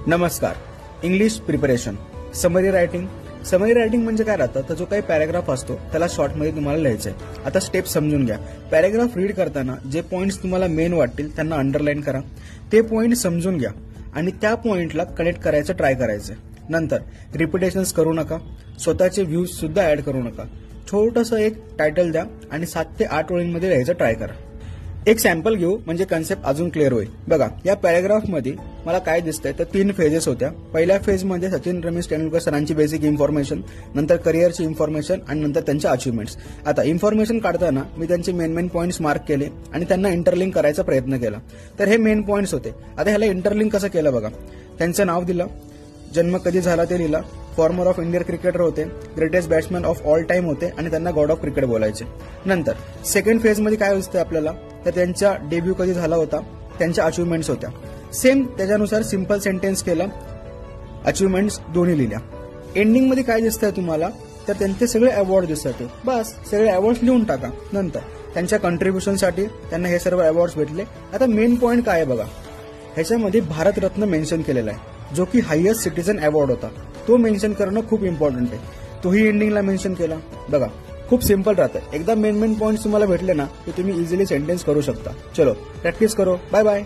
नमस्कार. English preparation. Summary writing म्हणजे काय राहतं, तर जो काही पॅराग्राफ असतो त्याला शॉर्टमध्ये तुम्हाला लिहायचं आहे. आता स्टेप समजून घ्या. पॅराग्राफ रीड करताना जे पॉइंट्स तुम्हाला मेन वाटतील त्यांना अंडरलाईन करा. ते पॉइंट समजून घ्या आणि त्या पॉइंटला कनेक्ट करायचं ट्राय करायचं. नंतर रिपिटेशन्स करू नका. स्वतःचे व्ह्यूज सुद्धा ऍड करू नका. छोटंसं एक टायटल द्या आणि 7 ते 8 ओळींमध्ये लिहायचं ट्राय करा. एक सॅम्पल घेऊ म्हणजे कन्सेप्ट अजून क्लिअर होईल. बघा, या पॅराग्राफमध्ये मला काय दिसतंय तर 3 फेजेस होत्या. पहिल्या फेजमध्ये सचिन रमेश तेंडुलकर सरांची बेसिक इन्फॉर्मेशन, नंतर करिअरची इन्फॉर्मेशन आणि नंतर त्यांच्या अचिव्हमेंट्स. आता इन्फॉर्मेशन काढताना मी त्यांचे मेन पॉइंट्स मार्क केले आणि त्यांना इंटरलिंक करायचा प्रयत्न केला. तर हे मेन पॉइंट्स होते. आता ह्याला इंटरलिंक कसं केलं बघा. त्यांचं नाव दिलं, जन्म कधी झाला ते लिहिला, फॉर्मर ऑफ इंडियन क्रिकेटर होते, greatest batsman of all time होते आणि त्यांना गॉड ऑफ क्रिकेट बोलायचे. नंतर सेकंड फेजमध्ये काय दिसतंय आपल्याला तर त्यांचा डेब्यू कधी झाला होता, त्यांच्या अचिव्हमेंट्स होत्या. सेम त्याच्यानुसार सिंपल सेंटेन्स केलं, अचिव्हमेंट्स दोन्ही लिहिल्या. एंडिंगमध्ये काय दिसतंय तुम्हाला तर त्यांचे सगळे अवॉर्ड दिसतात. बस सगळे अवॉर्ड्स लिहून टाका. नंतर त्यांच्या कंट्रीब्युशनसाठी त्यांना हे सर्व अवॉर्ड्स भेटले. आता मेन पॉइंट काय आहे बघा, ह्याच्यामध्ये भारतरत्न मेन्शन केलेला आहे, जो की हायेस्ट सिटीजन अवॉर्ड होता. तो मेन्शन करणं खूप इम्पॉर्टंट आहे. तोही एंडिंगला मेन्शन केला. बघा, खूप सिंपल राहतं. एकदा मेन पॉइंट्स तुम्हाला भेटले ना की तुम्ही इझिली सेंटेन्स करू शकता. चलो प्रॅक्टिस करो. Bye bye.